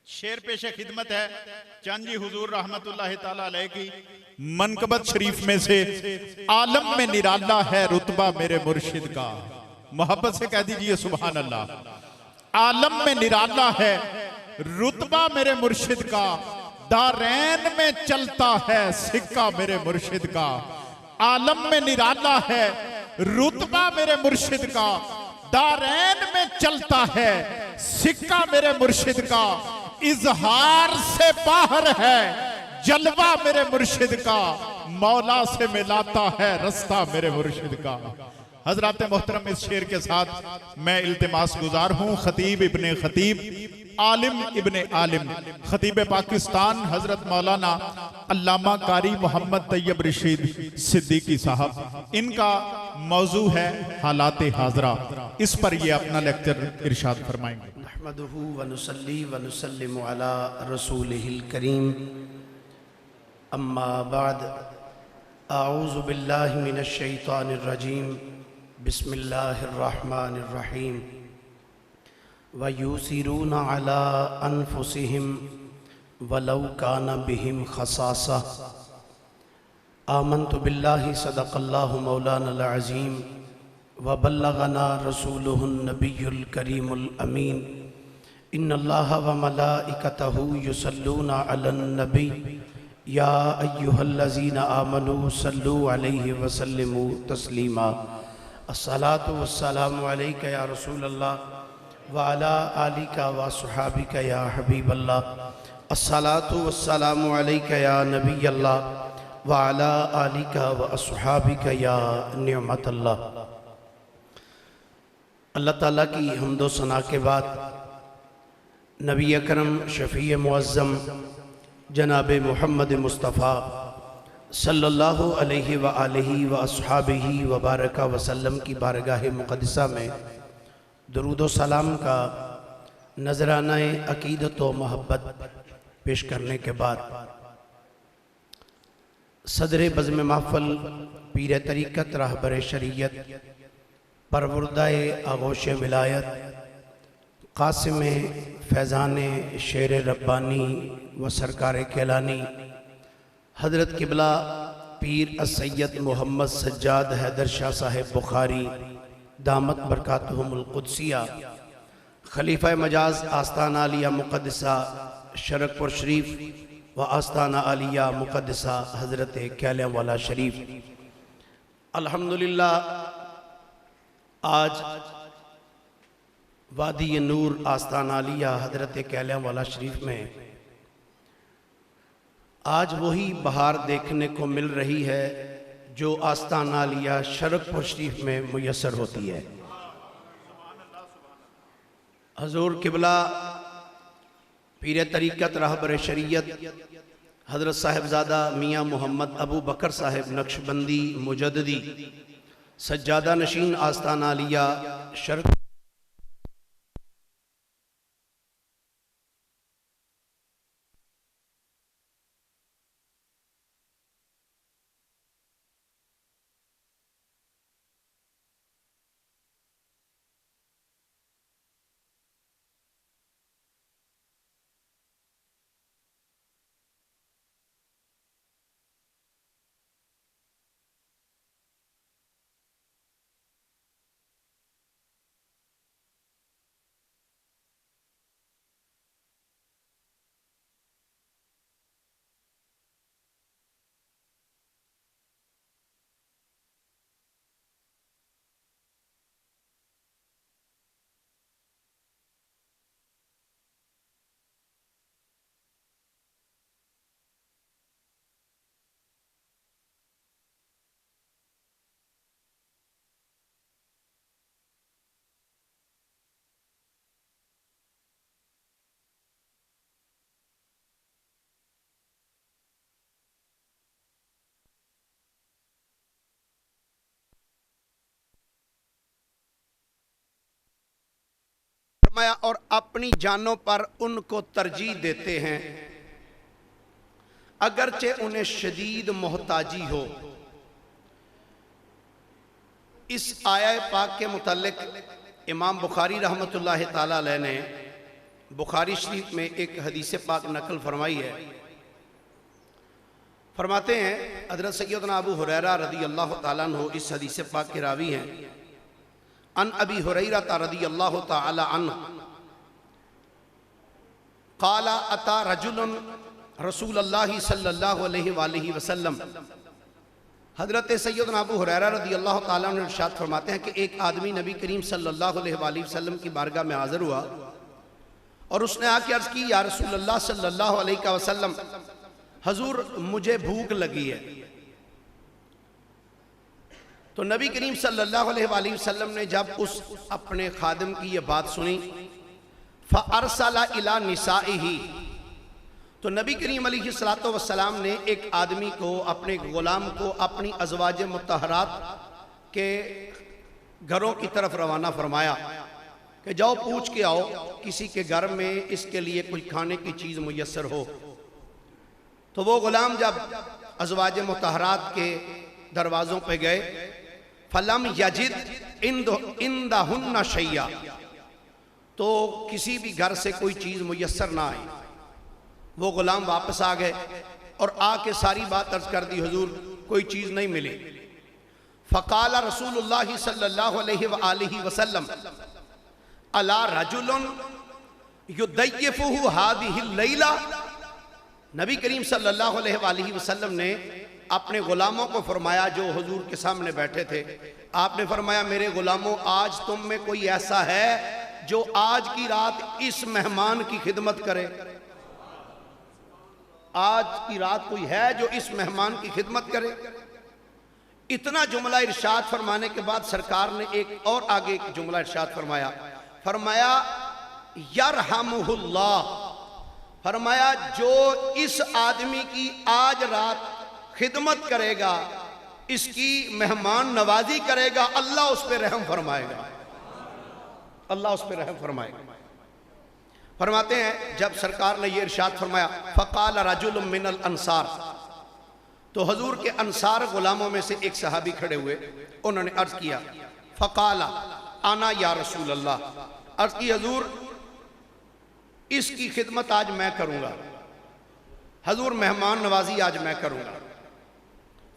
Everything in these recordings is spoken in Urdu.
شعر پیش خدمت ہے چاند جی حضور رحمت اللہ تعالیٰ علیہ کی منقبت شریف میں سے عالم میں نرالا ہے رتبہ میرے مرشد کا. محبت سے کہہ دیجئے سبحان اللہ. عالم میں نرالا ہے رتبہ میرے مرشد کا، دارین میں چلتا ہے سکہ میرے مرشد کا. عالم میں نرالا ہے رتبہ میرے مرشد کا، دارین میں چلتا ہے سکہ میرے مرشد کا. اظہار سے باہر ہے جلوہ میرے مرشد کا، مولا سے ملاتا ہے رستہ میرے مرشد کا. حضرات محترم، اس شعر کے ساتھ میں التماس گزار ہوں خطیب ابن خطیب، عالم ابن عالم، خطیب پاکستان حضرت مولانا علامہ قاری محمد طیب رشید صدیقی صاحب. ان کا موضوع ہے حالات حاضرہ. اس پر یہ اپنا لیکچر ارشاد فرمائیں گے. نحمدہ ونصلی ونسلم علی رسولہ الکریم، اما بعد، اعوذ باللہ من الشیطان الرجیم، بسم اللہ الرحمن الرحیم. وَيُؤْثِرُونَ عَلَىٰ أَنفُسِهِمْ وَلَوْ كَانَ بِهِمْ خَصَاصَةٌ. آمنت باللہ صدق اللہ مولانا العظیم وبلغنا رسولہ النبی الکریم الامین. ان اللہ وملائکتہ یصلون علی النبی یا ایہا الذین آمنوا صلوا علیہ وسلموا تسلیما. الصلاة والسلام علیکہ یا رسول اللہ وعلا آلکہ وصحابکہ یا حبیب اللہ. الصلاة والسلام علیکہ یا نبی اللہ وعلا آلکہ واصحابکہ یا نعمت اللہ. اللہ تعالیٰ کی حمد و ثنا کے بعد نبی اکرم شفیع معظم جناب محمد مصطفیٰ صلی اللہ علیہ وآلہ واصحابہ وبارک وسلم کی بارگاہ مقدسہ میں درود و سلام کا نذرانہ عقیدت و محبت پیش کرنے کے بعد، صدر بزم محفل پیر طریقت راہبر شریعت پروردہ آغوش ولایت قاسم فیضان شیر ربانی و سرکار کیلانی حضرت قبلہ پیر السید محمد سجاد حیدر شاہ صاحب بخاری دامت برکاتہم القدسیہ، خلیفہ مجاز آستانہ عالیہ مقدسہ شرک پور شریف و آستانہ عالیہ مقدسہ حضرت کیلیاں والا شریف. الحمدللہ آج وادی نور آستانہ عالیہ حضرت کیلیاں والا شریف میں آج وہی بہار دیکھنے کو مل رہی ہے جو آستانہ عالیہ شرک پور شریف میں میسر ہوتی ہے. حضور قبلہ پیر طریقت راہبر شریعت حضرت صاحبزادہ میاں محمد ابو بکر صاحب نقشبندی مجددی سجادہ نشین آستانہ عالیہ شرک اور اپنی جانوں پر ان کو ترجیح دیتے ہیں اگرچہ انہیں شدید محتاجی ہو. اس آیہ پاک کے متعلق امام بخاری رحمت اللہ تعالیٰ علیہ نے بخاری شریف میں ایک حدیث پاک نقل فرمائی ہے. فرماتے ہیں حضرت سیدنا ابو ہریرہ رضی اللہ تعالیٰ عنہ اس حدیث پاک کے راوی ہیں. ان ابی ہریرہ رضی اللہ تعالیٰ عنہ قال اتا رجل رسول اللہ صلی اللہ علیہ وآلہ وسلم. حضرت سیدنا ابو ہریرہ رضی اللہ تعالیٰ عنہ ارشاد فرماتے ہیں کہ ایک آدمی نبی کریم صلی اللہ علیہ وآلہ وسلم کی بارگاہ میں حاضر ہوا اور اس نے آ کے عرض کی یا رسول اللہ صلی اللہ علیہ وسلم حضور مجھے بھوک لگی ہے. تو نبی کریم صلی اللہ علیہ وآلہ وسلم نے جب اس اپنے خادم کی یہ بات سنی فَأَرْسَلَ إِلَى نِسَائِهِ تو نبی کریم علیہ السلام نے ایک آدمی کو اپنے غلام کو اپنی ازواج مطہرات کے گھروں کی طرف روانہ فرمایا کہ جاؤ پوچھ کے آؤ کسی کے گھر میں اس کے لیے کوئی کھانے کی چیز میسر ہو. تو وہ غلام جب ازواج مطہرات کے دروازوں پہ گئے فَلَمْ يَجِدْ عِنْدَهُنَّ شَيْئًا تو کسی بھی گھر سے کوئی چیز میسر نہ آئی. وہ غلام واپس آ گئے اور آ کے ساری بات عرض کر دی حضور کوئی چیز نہیں ملی. فقال رسول اللہ صلی اللہ علیہ وآلہ وسلم الا رجل یضیفہ ہذہ اللیلہ. نبی کریم صلی اللہ علیہ وآلہ وسلم نے اپنے غلاموں کو فرمایا جو حضور کے سامنے بیٹھے تھے. آپ نے فرمایا میرے غلاموں آج تم میں کوئی ایسا ہے جو آج کی رات اس مہمان کی خدمت کرے. آج کی رات کوئی ہے جو اس مہمان کی خدمت کرے. اتنا جملہ ارشاد فرمانے کے بعد سرکار نے ایک اور آگے ایک جملہ ارشاد فرمایا. فرمایا یرحمہ اللہ. فرمایا جو اس آدمی کی آج رات خدمت کرے گا اس کی مہمان نوازی کرے گا اللہ اس پہ رحم فرمائے گا. اللہ اس پہ رحم فرمائے گا. فرماتے ہیں جب سرکار نے یہ ارشاد فرمایا فقال رجل من الانصار تو حضور کے انصار غلاموں میں سے ایک صحابی کھڑے ہوئے. انہوں نے عرض کیا فقال انا یا رسول اللہ. عرض کی حضور اس کی خدمت آج میں کروں گا. حضور مہمان نوازی آج میں کروں گا.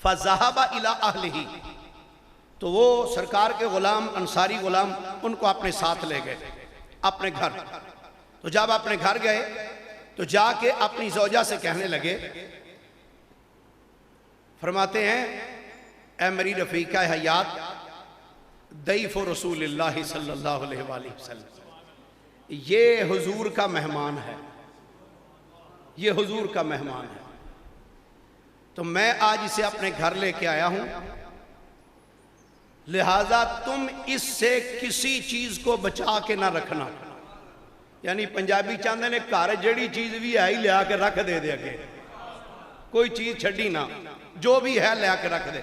فذهب الى اهله تو وہ سرکار کے غلام انصاری غلام ان کو اپنے ساتھ لے گئے اپنے گھر. تو جب اپنے گھر گئے تو جا کے اپنی زوجہ سے کہنے لگے. فرماتے ہیں اے میری رفیقہ حیات ضیف رسول اللہ صلی اللہ علیہ وآلہ وسلم یہ حضور کا مہمان ہے. یہ حضور کا مہمان ہے تو میں آج اسے اپنے گھر لے کے آیا ہوں لہٰذا تم اس سے کسی چیز کو بچا کے نہ رکھنا. یعنی پنجابی چاہتے نے گھر جڑی چیز بھی ہے ہی لیا کے رکھ دے دے کے کوئی چیز چھڑی نہ جو بھی ہے لیا کے رکھ دے.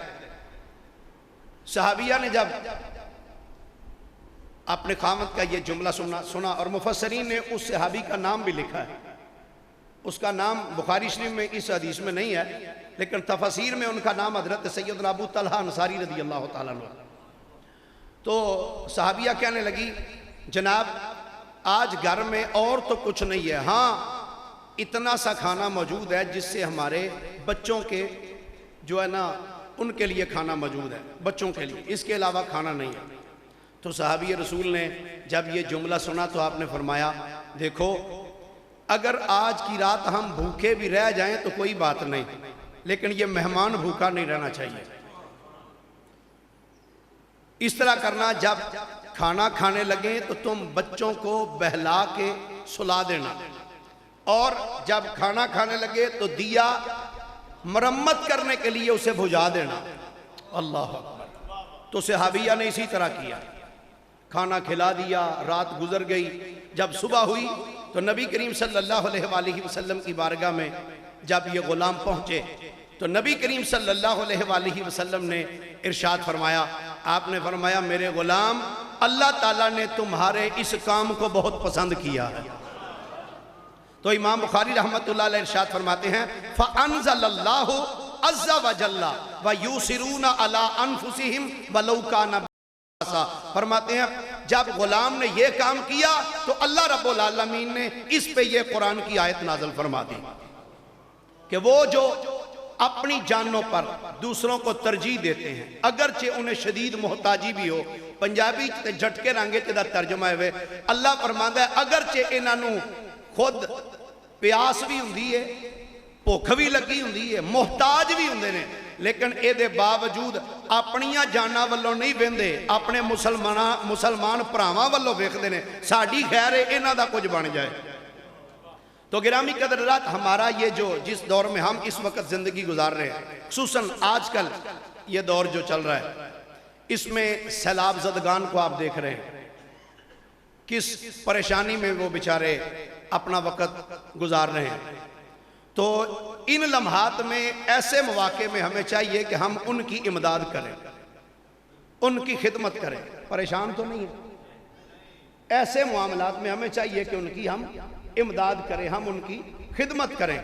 صحابیہ نے جب اپنے خامد کا یہ جملہ سنا اور مفسرین نے اس صحابی کا نام بھی لکھا ہے. اس کا نام بخاری شریف میں اس حدیث میں نہیں ہے لیکن تفسیر میں ان کا نام حضرت سیدنا ابو طلحہ انصاری رضی اللہ تعالیٰ عنہ. تو صحابیہ کہنے لگی جناب آج گھر میں اور تو کچھ نہیں ہے ہاں اتنا سا کھانا موجود ہے جس سے ہمارے بچوں کے جو ہے نا ان کے لیے کھانا موجود ہے بچوں کے لیے اس کے علاوہ کھانا نہیں ہے. تو صحابی رسول نے جب یہ جملہ سنا تو آپ نے فرمایا دیکھو اگر آج کی رات ہم بھوکے بھی رہ جائیں تو کوئی بات نہیں لیکن یہ مہمان بھوکا نہیں رہنا چاہیے. اس طرح کرنا جب کھانا کھانے لگیں تو تم بچوں کو بہلا کے سلا دینا اور جب کھانا کھانے لگے تو دیا مرمت کرنے کے لیے اسے بجھا دینا. اللہ اکبر. تو صحابیہ نے اسی طرح کیا کھانا کھلا دیا. رات گزر گئی. جب صبح ہوئی تو نبی کریم صلی اللہ علیہ وآلہ وسلم کی بارگاہ میں جب یہ غلام پہنچے تو نبی کریم صلی اللہ علیہ وآلہ وسلم نے ارشاد فرمایا. آپ نے فرمایا میرے غلام اللہ تعالیٰ نے تمہارے اس کام کو بہت پسند کیا ہے. تو امام بخاری رحمت اللہ علیہ ارشاد فرماتے ہیں فَأَنزَلَ اللَّهُ عَزَّ وَجَلَّ وَيُوسِرُونَ عَلَىٰ أَنفُسِهِمْ وَلَوْ كَانَ بَأْسًا. فرماتے ہیں جب غلام نے یہ کام کیا تو اللہ رب العالمین نے اس پہ یہ قرآن کی آیت نازل فرما دی کہ وہ جو اپنی جانوں پر دوسروں کو ترجیح دیتے ہیں اگرچہ انہیں شدید محتاجی بھی ہو، پنجابی تے جھٹکے رانگے تے دا ترجمہ ہے اللہ فرماندا ہے اگرچہ انہاں نوں خود پیاس بھی ہوندی ہے، بھوک بھی لگی ہوندی ہے، محتاج بھی ہوندے نے، لیکن اے دے باوجود اپنیاں جاناں والوں نہیں ویندے، اپنے مسلمان بھراواں والوں ویکھدے نے ساڈی خیر ہے انہاں دا کچھ بن جائے۔ تو گرامی قدرات، ہمارا یہ جو جس دور میں ہم اس وقت زندگی گزار رہے ہیں، خصوصاً آج کل یہ دور جو چل رہا ہے، اس میں سیلاب زدگان کو آپ دیکھ رہے ہیں کس پریشانی میں وہ بیچارے اپنا وقت گزار رہے ہیں۔ تو ان لمحات میں ایسے مواقع میں ہمیں چاہیے کہ ہم ان کی امداد کریں، ان کی خدمت کریں، پریشان تو نہیں ہے، ایسے معاملات میں ہمیں چاہیے کہ ان کی ہم امداد کریں، ہم ان کی خدمت کریں۔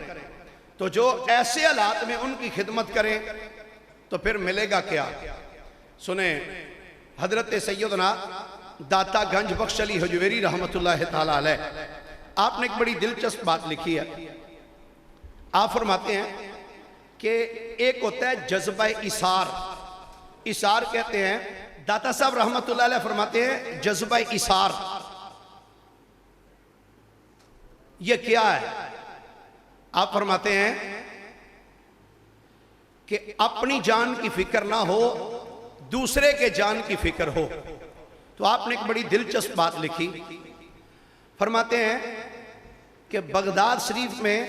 تو جو ایسے حالات میں ان کی خدمت کریں تو پھر ملے گا کیا؟ سنیں، حضرت سیدنا داتا گنج بخش علی حجویری رحمت اللہ تعالیٰ علیہ، آپ نے ایک بڑی دلچسپ بات لکھی ہے۔ آپ فرماتے ہیں کہ ایک ہوتا ہے جذبہ اثار، اثار کہتے ہیں، داتا صاحب رحمت اللہ علیہ فرماتے ہیں جذبہ اثار یہ کیا ہے؟ آپ فرماتے ہیں کہ اپنی جان کی فکر نہ ہو، دوسرے کے جان کی فکر ہو۔ تو آپ نے ایک بڑی دلچسپ بات لکھی، فرماتے ہیں کہ بغداد شریف میں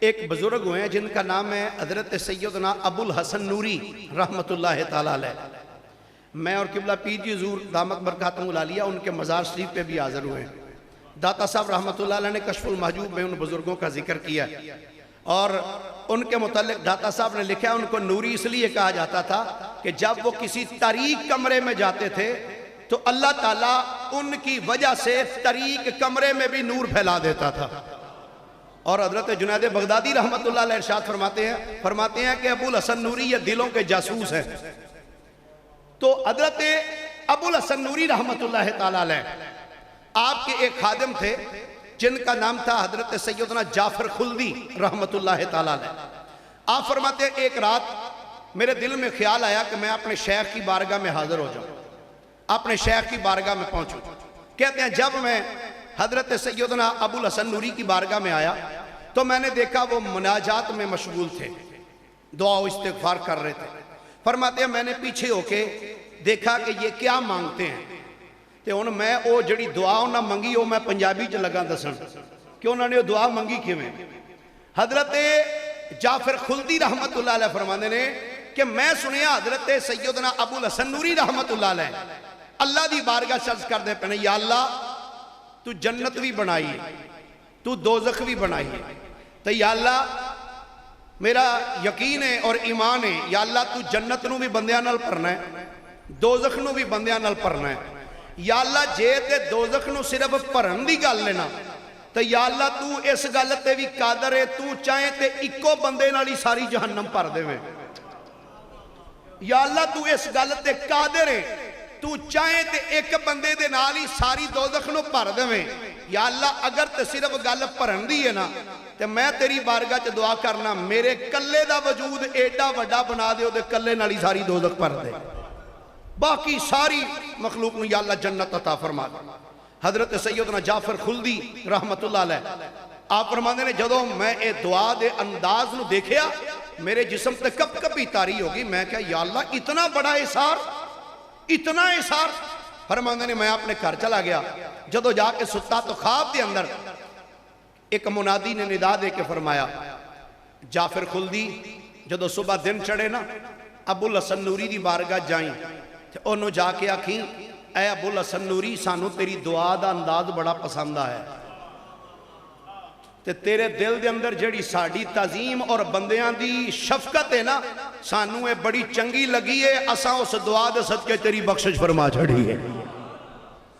ایک بزرگ ہوئے ہیں جن کا نام ہے حضرت سیدنا ابو الحسن نوری رحمت اللہ تعالیٰ علیہ۔ میں اور قبلہ پیر جی حضور دامت برکاتہم العالیہ ان کے مزار شریف پہ بھی حاضر ہوئے ہیں۔ داتا صاحب رحمت اللہ علیہ نے کشف المحجوب میں ان بزرگوں کا ذکر کیا اور ان کے متعلق داتا صاحب نے لکھا ہے ان کو نوری اس لیے کہا جاتا تھا کہ جب وہ کسی تاریک کمرے میں جاتے تھے تو اللہ تعالیٰ ان کی وجہ سے تاریک کمرے میں بھی نور پھیلا دیتا تھا۔ اور حضرت جنید بغدادی رحمت اللہ علیہ ارشاد فرماتے ہیں کہ ابو الحسن نوری یہ دلوں کے جاسوس ہیں۔ تو حضرت ابو الحسن نوری رحمت اللہ تعالیٰ علیہ آپ کے ایک خادم تھے جن کا نام تھا حضرت سیدنا جعفر خلدی رحمت اللہ تعالیٰ علیہ۔ آپ فرماتے ہیں ایک رات میرے دل میں خیال آیا کہ میں اپنے شیخ کی بارگاہ میں حاضر ہو جاؤں، اپنے شیخ کی بارگاہ میں پہنچوں۔ کہتے ہیں جب میں حضرت سیدنا ابو الحسن نوری کی بارگاہ میں آیا تو میں نے دیکھا وہ مناجات میں مشغول تھے، دعا و استغفار کر رہے تھے۔ فرماتے ہیں میں نے پیچھے ہو کے دیکھا کہ یہ کیا مانگتے ہیں، تو انہوں میں وہ جڑی دعا انہوں نے منگی وہ میں پنجابی چ لگا دسن کہ انہوں نے وہ دعا منگی کیویں۔ حضرت جعفر خلدی رحمت اللہ علیہ فرمانے نے کہ میں سنیا حضرت سیدنا ابو الحسن نوری رحمت اللہ علیہ اللہ دی بارگاہ سرز کر دے پہنے، یا اللہ تو جنت بھی بنائی ہے، تو دوزخ بھی بنائی ہے، تو یا اللہ میرا یقین ہے اور ایمان ہے، یا اللہ تو جنت نو بھی بندیاں نال پرنا ہے، دوزخ نو بھی بندیاں نال پرنا ہے، یا اللہ جے تے دوزخ نو صرف پرن دی گل لینا تو یا اللہ تو اس گل تے بھی قادر ہے، تو چاہے تے اکو بندے نالی ساری جہنم پر دے میں، یا اللہ تو اس گل تے قادر ہے، تو چاہے تے ایک بندے دے نالی ساری دوزخ نو پر دے میں، یا اللہ اگر تے صرف گل پرن دی ہے نا تے میں تیری بارگاہ چ دعا کرنا میرے کلے دا وجود ایڈا وڈا بنا دے دے کلے نالی ساری دوزخ پر دے، باقی ساری مخلوق نو یا اللہ جنت عطا فرما دے۔ حضرت سیدنا جعفر خلدی رحمت اللہ علیہ آپ فرمانے نے جدوں میں اے دعا دے انداز نو دیکھیا میرے جسم تے کپ کپی تاری ہوگی، میں کہا یا اللہ اتنا بڑا اثار، اتنا اثار۔ فرمانے نے میں اپنے گھر چلا گیا، جدوں جا کے ستا تو خواب دے اندر ایک منادی نے ندا دے کے فرمایا جعفر خلدی جدوں صبح دن چڑھے نا ابو الحسن نوری دی بارگاہ جائیں تے انہوں جا کے آکھیں اے ابو الحسن نوری سانو تیری دعا دا انداز بڑا پسند ہے تے تیرے دل دے اندر جڑی ساڑی تعظیم اور بندیاں دی شفقت ہے نا سانو اے بڑی چنگی لگی ہے، اساں اس دعا دے صدقے تیری بخشش فرما چھڑی ہے۔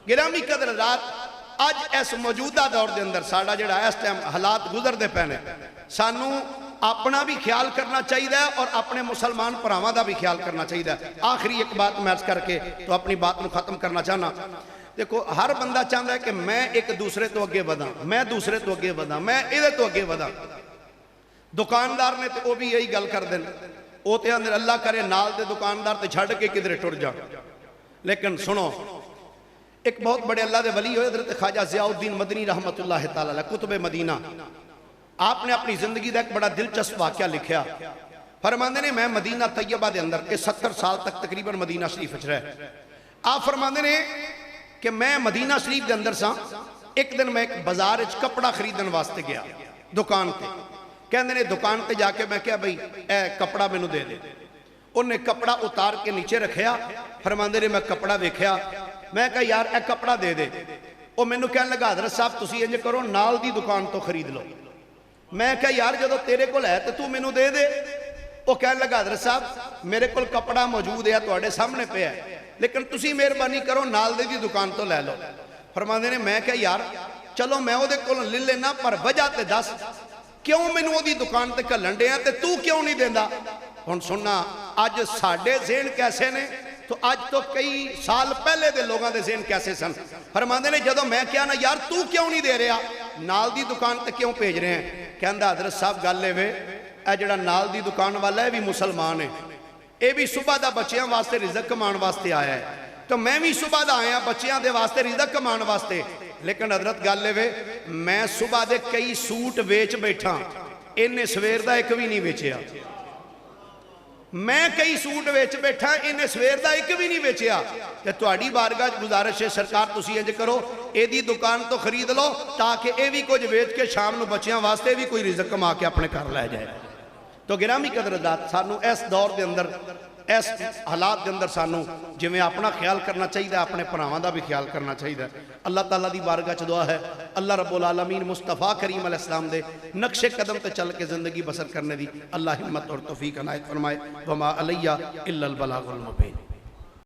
گرامی قدرات آج اس موجودہ دور دے اندر ساڑا جڑا اس ٹائم حالات گزر دے پہنے سانو اپنا بھی خیال کرنا چاہیے اور اپنے مسلمان پراواں دا بھی خیال کرنا چاہیے۔ آخری ایک بات میں عرض کر کے تو اپنی بات میں ختم کرنا چاہنا، دیکھو ہر بندہ چاہتا ہے کہ میں ایک دوسرے تو اگے ودا، میں دوسرے تو اگے ودا، میں یہ تو اگے ودا۔ دکاندار نے تو وہ بھی یہی گل کر دیں، وہ تو اندر اللہ کرے نال دے دکاندار تے چھڑ کے کدھر ٹر جا۔ لیکن سنو، ایک بہت بڑے اللہ دے ولی ہوئے حضرت خواجہ ضیاء الدین مدنی رحمت اللہ تعالیٰ علیہ، قطب مدینہ، آپ نے اپنی زندگی دا ایک بڑا دلچسپ واقعہ لکھیا۔ فرماندے نے میں مدینہ طیبہ دے اندر کہ 70 سال تک تقریباً مدینہ شریف وچ رہے، آپ فرماندے نے کہ میں مدینہ شریف دے اندر سا، ایک دن میں ایک بازار وچ کپڑا خریدن واسطے گیا دکان تے، کہندے نے دکان تے جا کے میں کہا بھئی اے کپڑا مینوں دے دے، انہیں کپڑا اتار کے نیچے رکھیا۔ فرماندے نے میں کپڑا ویکھیا، میں کہا یار اے کپڑا دے دے، وہ مینوں کہنے لگا حضرت صاحب تسی انج کرو نال دی دکان تو خرید لو۔ میں کہا یار جدو تیرے کول ہے تو مینوں دے دے۔ وہ کہنے لگا حضرت صاحب میرے کول کپڑا موجود ہے تواڈے سامنے پہ ہے، لیکن تسی مہربانی کرو نال دی دکان تو لے لو۔ فرماندے نے میں کہا یار چلو میں وہ دے کول لے لینا، پر وجہ تے دس کیوں مینوں وہ دی دکان تے گھلن ڈیا تے تو کیوں نہیں دیندا؟ ہن سننا اج ساڈے ذہن کیسے نے تو اج تو کئی سال پہلے دے لوگاں دے ذہن کیسے سن۔ فرماندے نے جدو میں کہا نا یار تو کیوں نہیں دے رہا، نال دی دکان تے کیوں بھیج رہے ہیں؟ کہندا حضرت صاحب گل لے وے اے جڑا نال دی دکان والا ہے بھی مسلمان ہے، اے بھی صبح دا بچیاں واسطے رزق کمان واسطے آیا ہے، تو میں بھی صبح دا آیا بچیاں دے واسطے رزق کمان واسطے۔ لیکن حضرت گل لے وے میں صبح دے کئی سوٹ ویچ بیٹھا، انہیں سویر دا ایک بھی نہیں ویچیا، میں کئی سوٹ ویچ بیٹھا انہیں سویر دا ایک بھی نہیں ویچیا۔ کہ تواڈی بارگاہ گزارش ہے سرکار تسی انج کرو اے دی دکان تو خرید لو تاکہ اے بھی کچھ ویچ کے شام نو بچیاں واسطے بھی کوئی رزق کما کے اپنے گھر لے جائے۔ تو گرامی قدردات سانو اس دور دے اندر اس حالات دے اندر سانو جویں اپنا خیال کرنا چاہیے، اپنے پراواں دا بھی خیال کرنا چاہیے۔ اللہ تعالیٰ دی بارگاہ چ دعا ہے اللہ رب العالمین مصطفیٰ کریم علیہ السلام دے نقش قدم تے چل کے زندگی بسر کرنے دی اللہ ہمت اور توفیق عنایت فرمائے۔ وما علیہ الا البلاغ المبین۔